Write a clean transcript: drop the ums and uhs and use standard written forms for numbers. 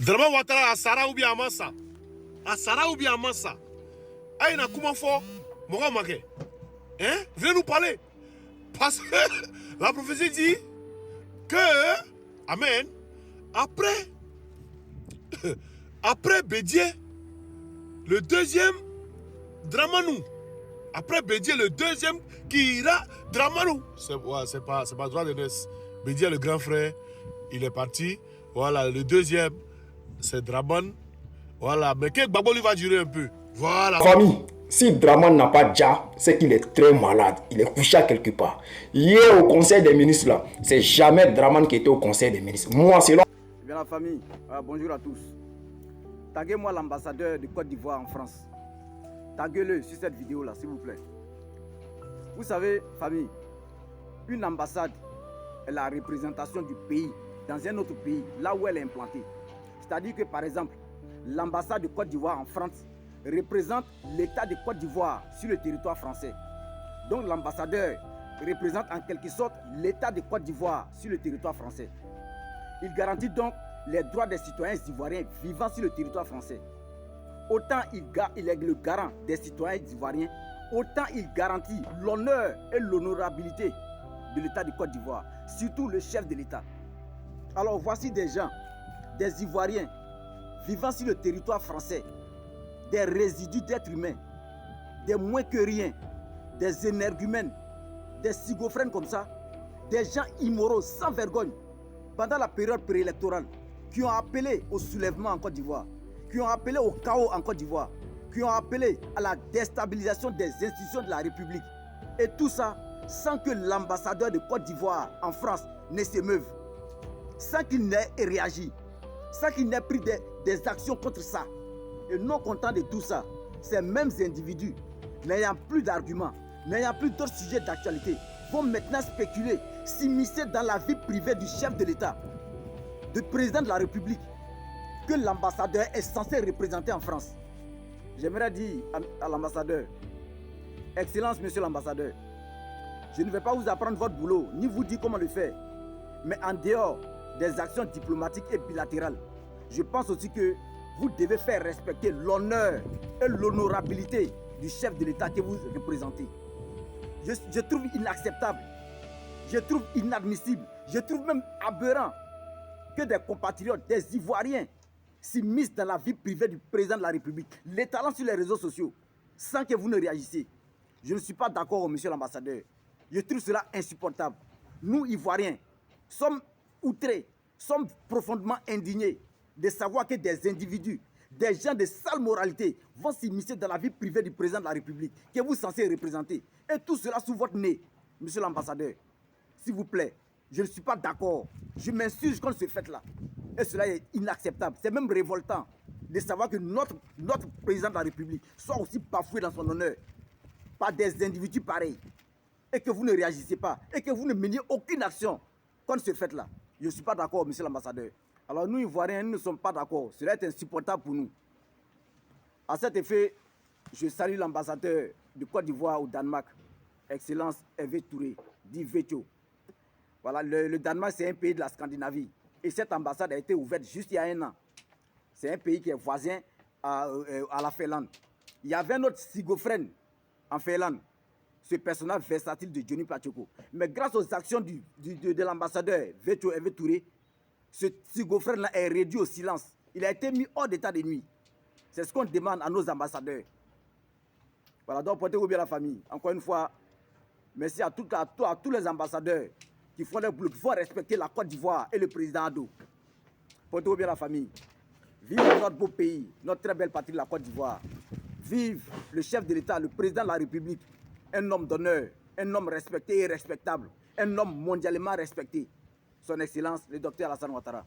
Drama Ouattara à Sarah ou bien à Massa. À Sarah ou bien à Massa. Aïna comment fort Mogamake. Hein? Venez nous parler. Parce que la prophétie dit que, amen, après Bédié, le deuxième, Dramanou. Après Bédié, le deuxième qui ira, Dramanou. C'est pas droit de naissance. Bédié, le grand frère, il est parti. Voilà, le deuxième, c'est Draman. Voilà, mais que Gbagbo lui va durer un peu. Voilà. Famille, si Draman n'a pas déjà, c'est qu'il est très malade. Il est couché à quelque part. Hier au conseil des ministres, là, c'est jamais Draman qui était au conseil des ministres. Moi, c'est là. Bien la famille, bonjour à tous. Taguez-moi l'ambassadeur de Côte d'Ivoire en France. Taguez-le sur cette vidéo là, s'il vous plaît. Vous savez, famille, une ambassade est la représentation du pays dans un autre pays, là où elle est implantée. C'est-à-dire que par exemple, l'ambassade de Côte d'Ivoire en France représente l'État de Côte d'Ivoire sur le territoire français. Donc l'ambassadeur représente en quelque sorte l'État de Côte d'Ivoire sur le territoire français. Il garantit donc les droits des citoyens ivoiriens vivant sur le territoire français. Autant il est le garant des citoyens ivoiriens, autant il garantit l'honneur et l'honorabilité de l'État de Côte d'Ivoire, surtout le chef de l'État. Alors voici des gens, des Ivoiriens vivant sur le territoire français, des résidus d'êtres humains, des moins que rien, des énergumènes, des schizophrènes comme ça, des gens immoraux sans vergogne pendant la période préélectorale qui ont appelé au soulèvement en Côte d'Ivoire, qui ont appelé au chaos en Côte d'Ivoire, qui ont appelé à la déstabilisation des institutions de la République. Et tout ça sans que l'ambassadeur de Côte d'Ivoire en France ne s'émeuve, sans qu'il n'ait réagi, sans qu'il n'ait pris des actions contre ça. Et non content de tout ça, ces mêmes individus, n'ayant plus d'arguments, n'ayant plus d'autres sujets d'actualité, vont maintenant spéculer, s'immiscer dans la vie privée du chef de l'État, du président de la République, que l'ambassadeur est censé représenter en France. J'aimerais dire à l'ambassadeur, Excellence, monsieur l'ambassadeur, je ne vais pas vous apprendre votre boulot, ni vous dire comment le faire. Mais en dehors des actions diplomatiques et bilatérales, je pense aussi que vous devez faire respecter l'honneur et l'honorabilité du chef de l'État que vous représentez. Je trouve inacceptable, je trouve inadmissible, je trouve même aberrant que des compatriotes, des Ivoiriens, s'immiscent dans la vie privée du président de la République, l'étalant sur les réseaux sociaux, sans que vous ne réagissiez. Je ne suis pas d'accord, monsieur l'ambassadeur. Je trouve cela insupportable. Nous, Ivoiriens, sommes outrés, sommes profondément indignés de savoir que des individus, des gens de sale moralité vont s'immiscer dans la vie privée du président de la République que vous êtes censé représenter. Et tout cela sous votre nez, monsieur l'ambassadeur. S'il vous plaît, je ne suis pas d'accord. Je m'insurge contre ce fait-là. Et cela est inacceptable. C'est même révoltant de savoir que notre président de la République soit aussi bafoué dans son honneur par des individus pareils. Et que vous ne réagissez pas. Et que vous ne meniez aucune action contre ce fait-là. Je ne suis pas d'accord, monsieur l'ambassadeur. Alors nous, Ivoiriens, nous ne sommes pas d'accord. Cela est insupportable pour nous. À cet effet, je salue l'ambassadeur de Côte d'Ivoire au Danemark, Excellence Hervé Touré, dit Vetio. Voilà, le Danemark, c'est un pays de la Scandinavie. Et cette ambassade a été ouverte juste il y a 1 an. C'est un pays qui est voisin à la Finlande. Il y avait un autre schizophrène en Finlande, ce personnage versatile de Johnny Pachoko. Mais grâce aux actions de l'ambassadeur Vetio Hervé Touré, ce schizophrène-là est réduit au silence. Il a été mis hors d'état de nuit. C'est ce qu'on demande à nos ambassadeurs. Voilà, donc portez-vous bien la famille. Encore une fois, merci à tous les ambassadeurs qui font leur boulot, qui font respecter la Côte d'Ivoire et le président Ado. Portez-vous bien la famille. Vive notre beau pays, notre très belle patrie, la Côte d'Ivoire. Vive le chef de l'État, le président de la République, un homme d'honneur, un homme respecté et respectable, un homme mondialement respecté. Son Excellence, le docteur Alassane Ouattara.